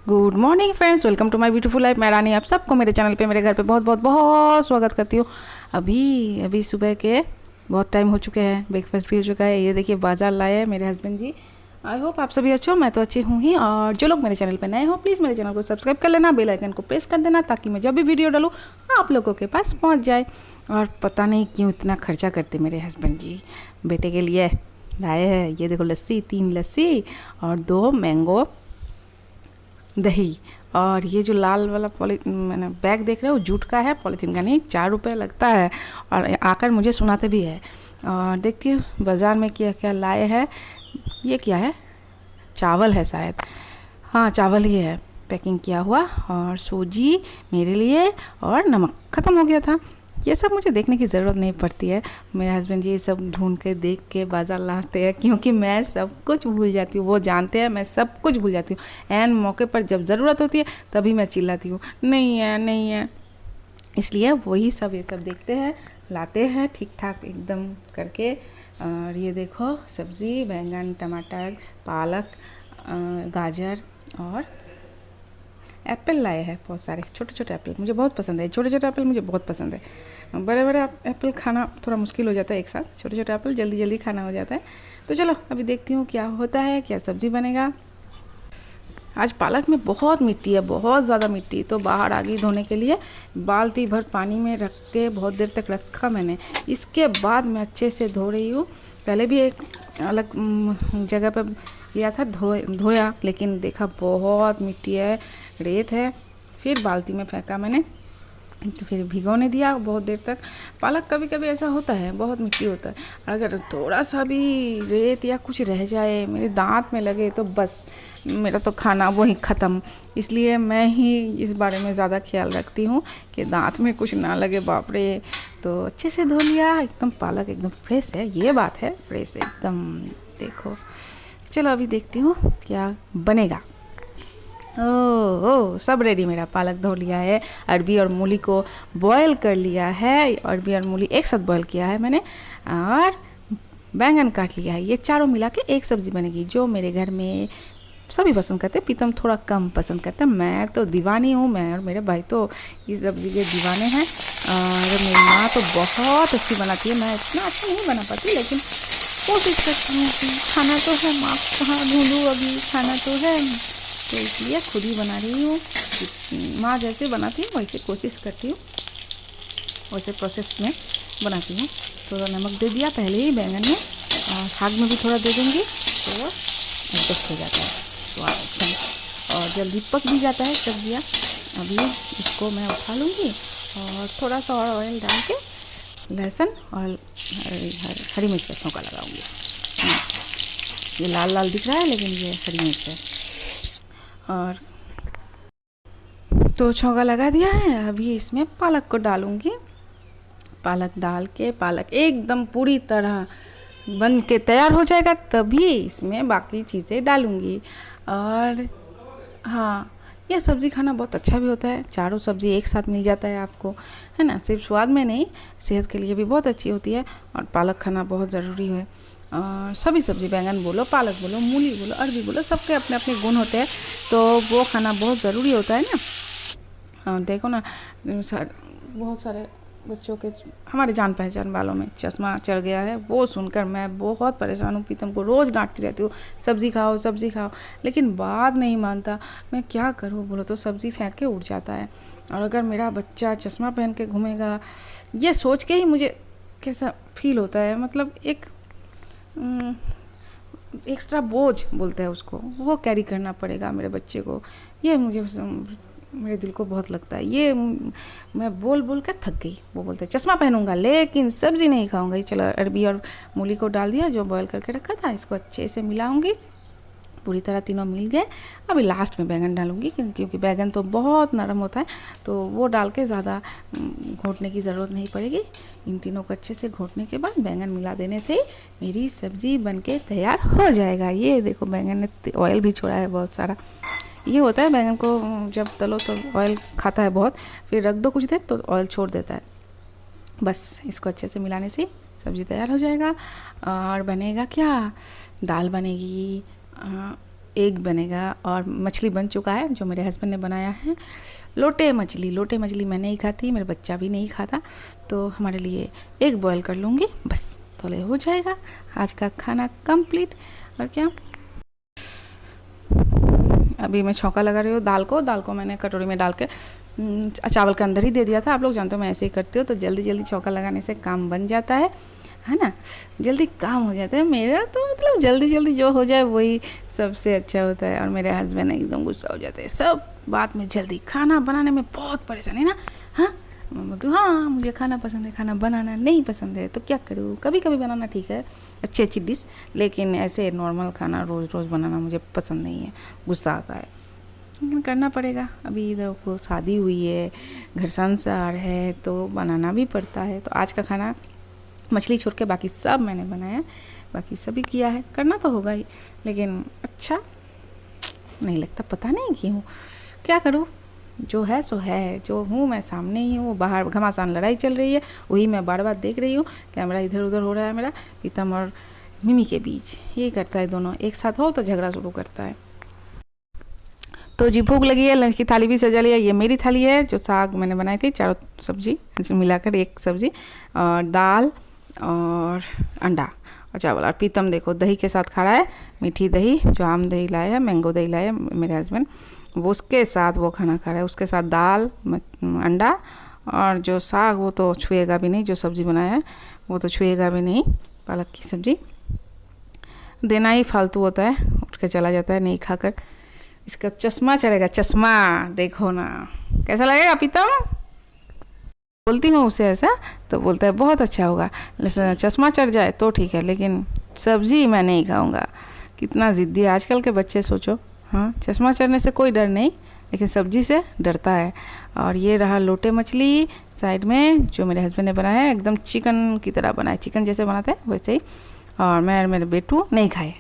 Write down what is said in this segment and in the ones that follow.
Good morning friends, welcome to my beautiful life. मैं रानी आप सबको मेरे चैनल पे, मेरे घर पे बहुत बहुत बहुत स्वागत करती हूँ। अभी अभी सुबह के बहुत टाइम हो चुके हैं, ब्रेकफास्ट भी हो चुका है। ये देखिए बाजार लाए हैं मेरे हस्बैंड जी। आई होप आप सभी अच्छे हो, मैं तो अच्छी हूँ ही। और जो लोग मेरे चैनल पे नए हो प्लीज़ मेरे चैनल को सब्सक्राइब कर लेना, बेल आइकन को प्रेस कर देना ताकि मैं जब भी वीडियो डालूँ आप लोगों के पास पहुँच जाए। और पता नहीं क्यों इतना खर्चा करते मेरे हस्बैंड जी। बेटे के लिए लाए हैं, ये देखो लस्सी, 3 लस्सी और 2 मैंगो दही। और ये जो लाल वाला मैंने बैग देख रहे हो जूट का है, पॉलीथीन का नहीं, 4 रुपये लगता है। और आकर मुझे सुनाते भी है। और देखती हूँ बाज़ार में क्या क्या लाए हैं। ये क्या है? चावल है शायद, हाँ चावल ही है पैकिंग किया हुआ। और सूजी मेरे लिए, और नमक ख़त्म हो गया था। ये सब मुझे देखने की ज़रूरत नहीं पड़ती है, मेरे हस्बैंड जी ये सब ढूंढ के देख के बाज़ार लाते हैं, क्योंकि मैं सब कुछ भूल जाती हूँ। वो जानते हैं मैं सब कुछ भूल जाती हूँ। एन मौके पर जब ज़रूरत होती है तभी मैं चिल्लाती हूँ नहीं है नहीं है। इसलिए वही सब ये सब देखते हैं, लाते हैं ठीक ठाक एकदम करके। और ये देखो सब्ज़ी, बैंगन, टमाटर, पालक, गाजर और एप्पल लाए हैं बहुत सारे। छोटे छोटे एप्पल मुझे बहुत पसंद है, छोटे छोटे एप्पल मुझे बहुत पसंद है। बड़े बड़े एप्पल खाना थोड़ा मुश्किल हो जाता है एक साथ, छोटे छोटे एप्पल जल्दी जल्दी खाना हो जाता है। तो चलो अभी देखती हूँ क्या होता है, क्या सब्ज़ी बनेगा। आज पालक में बहुत मिट्टी है, बहुत ज़्यादा मिट्टी। तो बाहर आ गई धोने के लिए, बाल्टी भर पानी में रख के बहुत देर तक रखा मैंने। इसके बाद मैं अच्छे से धो रही हूँ। पहले भी एक अलग जगह पर लिया था, धोया, लेकिन देखा बहुत मिट्टी है, रेत है। फिर बाल्टी में फेंका मैंने, तो फिर भिगोने दिया बहुत देर तक। पालक कभी कभी ऐसा होता है, बहुत मिट्टी होता है। अगर थोड़ा सा भी रेत या कुछ रह जाए मेरे दांत में लगे तो बस मेरा तो खाना वही ख़त्म। इसलिए मैं ही इस बारे में ज़्यादा ख्याल रखती हूँ कि दांत में कुछ ना लगे। बाप रे! तो अच्छे से धो लिया, एकदम पालक एकदम फ्रेश है, ये बात है, फ्रेश है एकदम। देखो चलो अभी देखती हूँ क्या बनेगा। ओह सब रेडी, मेरा पालक धो लिया है, अरबी और मूली को बॉयल कर लिया है। अरबी और मूली एक साथ बॉयल किया है मैंने, और बैंगन काट लिया है। ये चारों मिला के एक सब्ज़ी बनेगी जो मेरे घर में सभी पसंद करते हैं। प्रीतम थोड़ा कम पसंद करता है, मैं तो दीवानी हूँ। मैं और मेरे भाई तो इस सब्ज़ी के दीवाने हैं। और मेरी माँ तो बहुत अच्छी बनाती है, मैं इतना अच्छा नहीं बना पाती, लेकिन कोशिश करती हूँ कि खाना तो है, माँ कहाँ ढूंढूँ, अभी खाना तो है, तो इसलिए खुद ही बना रही हूँ। माँ जैसे बनाती हूँ वैसे कोशिश करती हूँ, वैसे प्रोसेस में बनाती हूँ। थोड़ा नमक दे दिया पहले ही बैंगन में, और साग में भी थोड़ा दे दूँगी तो वो एडजस्ट हो जाता है स्वाद एकदम, और जल्दी पक भी जाता है सब्जियाँ। अभी इसको मैं उठा लूँगी और थोड़ा सा और ऑयल डाल के लहसुन और हरी मिर्च का छौंका लगाऊँगी। ये लाल लाल दिख रहा है लेकिन ये हरी मिर्च है। और तो छौंका लगा दिया है, अभी इसमें पालक को डालूँगी। पालक डाल के पालक एकदम पूरी तरह बन के तैयार हो जाएगा तभी इसमें बाकी चीज़ें डालूँगी। और हाँ, यह सब्ज़ी खाना बहुत अच्छा भी होता है, चारों सब्ज़ी एक साथ मिल जाता है आपको, है ना। सिर्फ स्वाद में नहीं, सेहत के लिए भी बहुत अच्छी होती है। और पालक खाना बहुत ज़रूरी है। और सभी सब्ज़ी, बैंगन बोलो, पालक बोलो, मूली बोलो, अरबी बोलो, सबके अपने अपने गुण होते हैं, तो वो खाना बहुत ज़रूरी होता है ना। देखो ना, बहुत सारे बच्चों के, हमारे जान पहचान वालों में चश्मा चढ़ गया है। वो सुनकर मैं बहुत परेशान हूँ। प्रीतम को रोज़ डांटती रहती हूँ, सब्ज़ी खाओ सब्ज़ी खाओ, लेकिन बात नहीं मानता। मैं क्या करूँ बोलो, तो सब्ज़ी फेंक के उड़ जाता है। और अगर मेरा बच्चा चश्मा पहन के घूमेगा, ये सोच के ही मुझे कैसा फील होता है, मतलब एक एक्स्ट्रा बोझ बोलते हैं उसको, वो कैरी करना पड़ेगा मेरे बच्चे को। ये मुझे मेरे दिल को बहुत लगता है। ये मैं बोल बोल कर थक गई। वो बोलते हैं चश्मा पहनूंगा लेकिन सब्ज़ी नहीं खाऊंगा। चलो अरबी और मूली को डाल दिया जो बॉयल करके रखा था, इसको अच्छे से मिलाऊंगी, पूरी तरह तीनों मिल गए। अभी लास्ट में बैंगन डालूंगी, क्योंकि बैंगन तो बहुत नरम होता है, तो वो डाल के ज़्यादा घोटने की ज़रूरत नहीं पड़ेगी। इन तीनों को अच्छे से घोटने के बाद बैंगन मिला देने से मेरी सब्ज़ी बनके तैयार हो जाएगा। ये देखो बैंगन ने ऑयल भी छोड़ा है बहुत सारा। ये होता है बैंगन को जब तलो तो ऑयल खाता है बहुत, फिर रख दो कुछ देर तो ऑयल छोड़ देता है। बस इसको अच्छे से मिलाने से सब्ज़ी तैयार हो जाएगा। और बनेगा क्या, दाल बनेगी, एग बनेगा। और मछली बन चुका है जो मेरे हस्बैंड ने बनाया है, लोटे मछली। लोटे मछली मैं नहीं खाती, मेरा बच्चा भी नहीं खाता, तो हमारे लिए एग बॉयल कर लूँगी, बस तो हो जाएगा आज का खाना कंप्लीट। और क्या, अभी मैं छौंका लगा रही हूँ दाल को मैंने कटोरी में डाल के चावल के अंदर ही दे दिया था। आप लोग जानते हो मैं ऐसे ही करती हूँ, तो जल्दी जल्दी छौंका लगाने से काम बन जाता है ना, जल्दी काम हो जाता है मेरा। तो मतलब जल्दी जल्दी जो हो जाए वही सबसे अच्छा होता है। और मेरे हस्बैंड एकदम गुस्सा हो जाते हैं, सब बात में जल्दी। खाना बनाने में बहुत परेशानी है ना। हाँ, मैं बोलती हूँ हाँ मुझे खाना पसंद है, खाना बनाना नहीं पसंद है, तो क्या करूँ। कभी कभी बनाना ठीक है, अच्छी अच्छी डिश, लेकिन ऐसे नॉर्मल खाना रोज़ रोज़ बनाना मुझे पसंद नहीं है, गुस्सा आता है, लेकिन करना पड़ेगा। अभी इधर को शादी हुई है, घर संसार है, तो बनाना भी पड़ता है। तो आज का खाना मछली छोड़ के बाकी सब मैंने बनाया, बाकी सभी किया है, करना तो होगा ही, लेकिन अच्छा नहीं लगता, पता नहीं क्यों। क्या करूँ, जो है सो है, जो हूँ मैं सामने ही हूँ। बाहर घमासान लड़ाई चल रही है, वही मैं बार बार देख रही हूँ। कैमरा इधर उधर हो रहा है मेरा, प्रीतम और मिमी के बीच। ये करता है, दोनों एक साथ हो तो झगड़ा शुरू करता है। तो जी भूख लगी है, लंच की थाली भी सजा लिया। ये मेरी थाली है जो साग मैंने बनाई थी, चारों सब्जी मिलाकर एक सब्जी, और दाल और अंडा और चावल। और प्रीतम देखो दही के साथ खा रहा है, मीठी दही, जो आम दही लाया है, मैंगो दही लाया है मेरे हस्बैंड, वो उसके साथ वो खाना खा रहा है। उसके साथ दाल, अंडा, और जो साग वो तो छुएगा भी नहीं, जो सब्ज़ी बनाया है वो तो छुएगा भी नहीं। पालक की सब्ज़ी देना ही फालतू होता है, उठ के चला जाता है नहीं खाकर। इसका चश्मा चढ़ेगा, चश्मा देखो ना कैसा लगेगा प्रीतम। बोलती हूँ उसे ऐसा, तो बोलता है बहुत अच्छा होगा, चश्मा चढ़ जाए तो ठीक है, लेकिन सब्ज़ी मैं नहीं खाऊंगा। कितना ज़िद्दी है आजकल के बच्चे, सोचो। हाँ, चश्मा चढ़ने से कोई डर नहीं, लेकिन सब्ज़ी से डरता है। और ये रहा लोटे मछली साइड में, जो मेरे हस्बैंड ने बनाया है, एकदम चिकन की तरह बनाया, चिकन जैसे बनाते हैं वैसे ही। और मैं और मेरे बेटू नहीं खाए,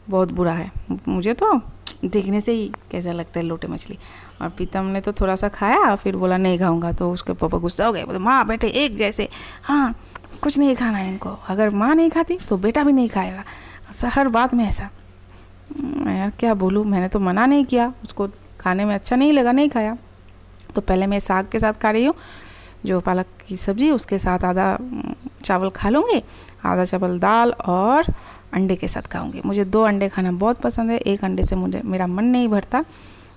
बहुत बुरा है, मुझे तो देखने से ही कैसा लगता है लोटे मछली। और प्रीतम ने तो थोड़ा सा खाया, फिर बोला नहीं खाऊंगा, तो उसके पापा गुस्सा हो गए, बोले माँ बेटे एक जैसे, हाँ कुछ नहीं खाना है इनको, अगर माँ नहीं खाती तो बेटा भी नहीं खाएगा, हर बात में ऐसा। मैं यार क्या बोलूँ, मैंने तो मना नहीं किया, उसको खाने में अच्छा नहीं लगा, नहीं खाया। तो पहले मैं साग के साथ खा रही हूँ, जो पालक की सब्ज़ी, उसके साथ आधा चावल खा लूँगी, आधा चावल दाल और अंडे के साथ खाऊंगी। मुझे 2 अंडे खाना बहुत पसंद है, एक अंडे से मुझे मेरा मन नहीं भरता,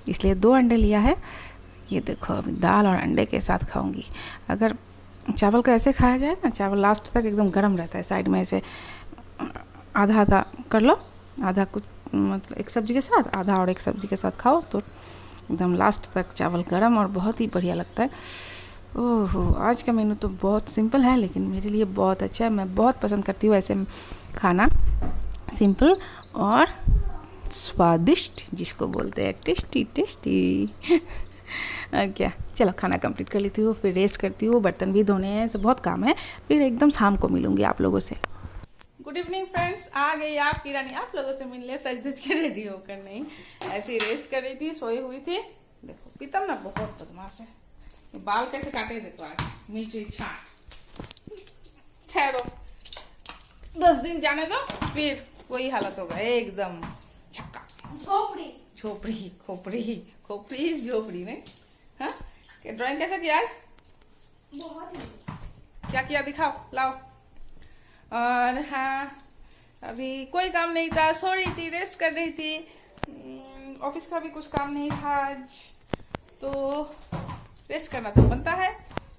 इसलिए 2 अंडे लिया है। ये देखो अभी दाल और अंडे के साथ खाऊंगी। अगर चावल को ऐसे खाया जाए ना, चावल लास्ट तक एकदम गर्म रहता है, साइड में ऐसे आधा आधा कर लो, आधा कुछ मतलब एक सब्ज़ी के साथ, आधा और एक सब्ज़ी के साथ खाओ, तो एकदम लास्ट तक चावल गर्म और बहुत ही बढ़िया लगता है। ओहो, आज का मेनू तो बहुत सिंपल है, लेकिन मेरे लिए बहुत अच्छा है। मैं बहुत पसंद करती हूँ ऐसे खाना, सिंपल और स्वादिष्ट, जिसको बोलते हैं टेस्टी टेस्टी। क्या, चलो खाना कंप्लीट कर लेती हूँ, फिर रेस्ट करती हूँ, बर्तन भी धोने हैं, सब बहुत काम है, फिर एकदम शाम को मिलूँगी आप लोगों से। गुड इवनिंग फ्रेंड्स, आ गई आपकी रानी आप लोगों से मिलने, सज धज के रेडी होकर। नहीं, ऐसे ही रेस्ट कर रही थी, सोई हुई थी। देखो प्रीतम ना बहुत बदमाश है, बाल कैसे काटे देखो, आज मिल्ट्री छाट। ठहरो 10 दिन जाने दो, फिर वही हालत होगा एकदम छक्का। झोपड़ी झोपड़ी खोपड़ी खोपड़ी झोपड़ी में। हाँ, ड्राइंग कैसा किया आज? बहुत ही। क्या किया दिखाओ, लाओ। और हाँ, अभी कोई काम नहीं था, सो रही थी, रेस्ट कर रही थी, ऑफिस का भी कुछ काम नहीं था आज, तो रेस्ट करना तो बनता है।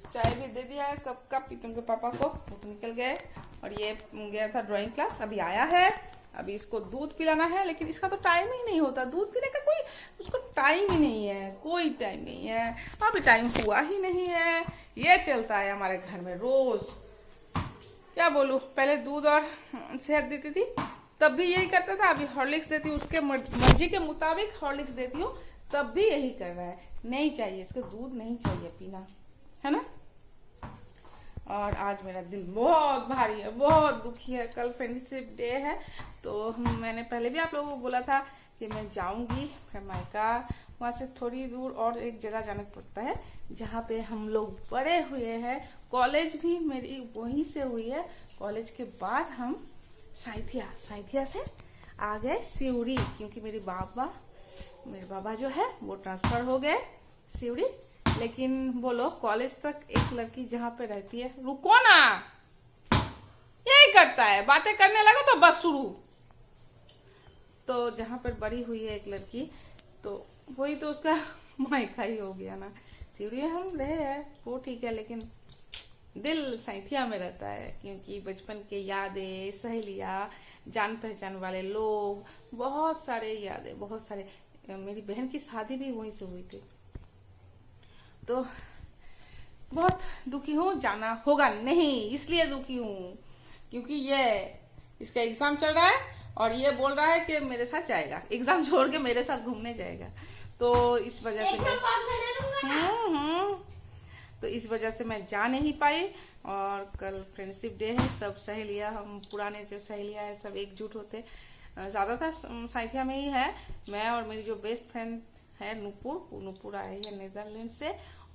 चाय भी दे दिया है कब का प्रीतम के पापा को, वो तो निकल गए। और ये गया था ड्राइंग क्लास, अभी आया है, अभी इसको दूध पिलाना है, लेकिन इसका तो टाइम ही नहीं होता, दूध पीने का कोई उसको टाइम ही नहीं है, कोई टाइम नहीं है, अभी टाइम हुआ ही नहीं है। ये चलता है हमारे घर में रोज, क्या बोलूँ। पहले दूध और शहद देती थी, तब भी यही करता था, अभी हॉर्लिक्स देती हूँ, उसके मर्जी के मुताबिक हॉर्लिक्स देती हूँ, तब भी यही कर रहा है, नहीं चाहिए इसको दूध, नहीं चाहिए पीना, है ना। और आज मेरा दिल बहुत भारी है, बहुत दुखी है। कल फ्रेंडशिप डे है, तो मैंने पहले भी आप लोगों को बोला था कि मैं जाऊंगी फिर मायका, वहाँ से थोड़ी दूर और एक जगह जाना पड़ता है जहाँ पे हम लोग बड़े हुए हैं। कॉलेज भी मेरी वहीं से हुई है, कॉलेज के बाद हम साइथिया से आ गए सिवड़ी, क्योंकि मेरे बाबा जो है वो ट्रांसफर हो गए सिवड़ी। लेकिन बोलो कॉलेज तक एक लड़की जहाँ पे रहती है, रुको ना, यही करता है, बातें करने लगा तो बस शुरू। तो जहाँ पर बड़ी हुई है एक लड़की, तो वही तो उसका मायका ही हो गया ना। सिवड़ी में हम रहे हैं वो ठीक है, लेकिन दिल सैंथिया में रहता है, क्योंकि बचपन के यादें, सहेलियाँ, जान पहचान वाले लोग, बहुत सारे यादें, बहुत सारे। मेरी बहन की शादी भी वहीं से हुई थी, तो बहुत दुखी हूँ। जाना होगा नहीं, इसलिए दुखी हूँ क्योंकि इसका एग्जाम चल रहा है और ये बोल रहा है कि मेरे साथ जाएगा, एग्जाम छोड़ के मेरे साथ घूमने जाएगा। तो इस वजह से तो इस वजह से मैं जा नहीं पाई। और कल फ्रेंडशिप डे है, सब सहेलियाँ, हम पुराने जो सहेलियाँ हैं सब एकजुट होते, ज़्यादातर साइथिया में ही है। मैं और मेरी जो बेस्ट फ्रेंड है नूपुर आई है नीदरलैंड से,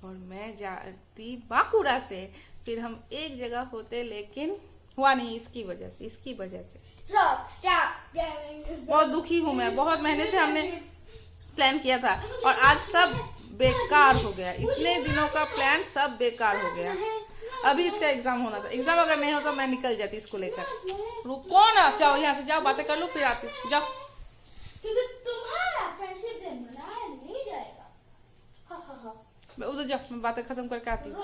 और मैं जाती बांकुड़ा से। फिर हम एक जगह होते, लेकिन हुआ नहीं इसकी वजह से। बहुत दुखी हूँ मैं, बहुत महीने से हमने प्लान किया था और आज सब बेकार हो गया। इतने दिनों का प्लान सब बेकार हो गया। अभी इसका एग्जाम होना था, एग्जाम अगर नहीं होता मैं निकल जाती इसको लेकर। रुको ना, जाओ यहाँ से, जाओ बातें कर लो फिर आती, जाओ। तुम्हारा फ्रेंडशिप डे मनाया नहीं जाएगा। उधर जाओ, मैं बातें खत्म करके आती हूँ।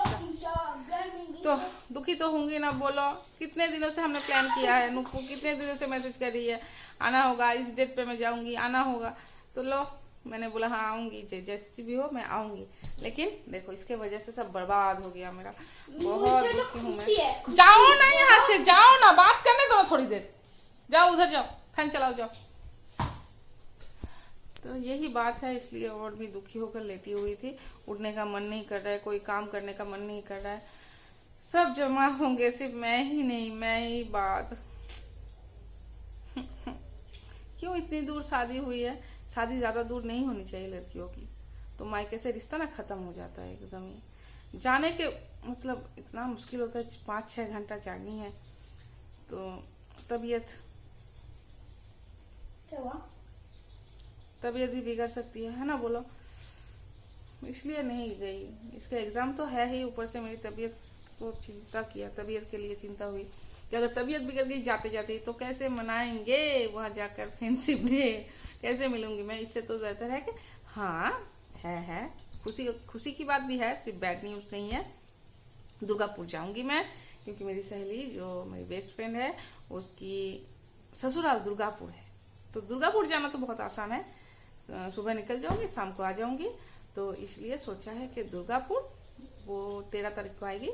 तो दुखी तो होंगी ना, बोलो। कितने दिनों से हमने प्लान किया है, नुप्पू कितने दिनों से मैसेज कर रही है आना होगा, इस डेट पे मैं जाऊंगी, आना होगा। तो लो, मैंने बोला हाँ आऊंगी, जैसी भी हो मैं आऊंगी। लेकिन देखो इसके वजह से सब बर्बाद हो गया मेरा। बहुत दुखी हूँ मैं। जाओ ना यहाँ से, जाओ ना, बात करने दो थोड़ी देर, जाओ उधर जाओ, फैन चलाओ, जाओ। तो यही बात है, इसलिए और भी दुखी होकर लेटी हुई थी। उठने का मन नहीं कर रहा है, कोई काम करने का मन नहीं कर रहा है। सब जमा होंगे, सिर्फ मैं ही नहीं, मैं ही बात। क्यों इतनी दूर शादी हुई है? शादी ज्यादा दूर नहीं होनी चाहिए लड़कियों की, तो मायके से रिश्ता ना खत्म हो जाता है एकदम ही। जाने के मतलब इतना मुश्किल होता है, 5-6 घंटा जानी है, तो तबीयत भी बिगड़ सकती है ना, बोलो। इसलिए नहीं गई। इसका एग्जाम तो है ही, ऊपर से मेरी तबीयत को चिंता किया, तबीयत के लिए चिंता हुई कि अगर तबीयत बिगड़ गई जाते जाते तो कैसे मनाएंगे वहाँ जाकर फ्रेंडशिप डे, कैसे मिलूंगी मैं। इससे तो बेहतर है कि हाँ है खुशी की बात भी है, सिर्फ बैड न्यूज नहीं है। दुर्गापुर जाऊंगी मैं, क्योंकि मेरी सहेली जो मेरी बेस्ट फ्रेंड है उसकी ससुराल दुर्गापुर है। तो दुर्गापुर जाना तो बहुत आसान है, सुबह निकल जाऊंगी, शाम को आ जाऊंगी। तो इसलिए सोचा है कि दुर्गापुर वो 13 तारीख को आएगी,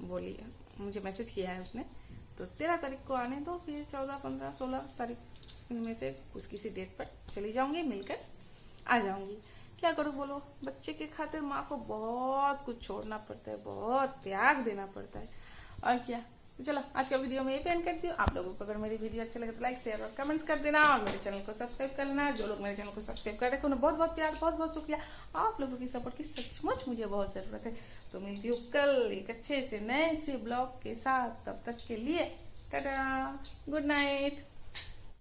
बोली, मुझे मैसेज किया है उसने। तो 13 तारीख को आने दो, फिर 14, 15, 16 तारीख इनमें से कुछ किसी डेट पर चली जाऊंगी, मिलकर आ जाऊंगी। क्या करूँ बोलो, बच्चे के खातिर माँ को बहुत कुछ छोड़ना पड़ता है, बहुत त्याग देना पड़ता है, और क्या। तो चलो आज का वीडियो में यही एंड करती हूँ। आप लोगों को अगर मेरी वीडियो अच्छा लगे तो लाइक, शेयर और कमेंट्स कर देना, और मेरे चैनल को सब्सक्राइब कर लेना। जो लोग मेरे चैनल को सब्सक्राइब कर रहे हैं उन्हें बहुत बहुत प्यार, बहुत बहुत शुक्रिया। आप लोगों की सपोर्ट की सचमुच मुझे बहुत ज़रूरत है। तो मिलती हूँ कल एक अच्छे से नए से ब्लॉग के साथ, तब तक के लिए टाटा, गुड नाइट।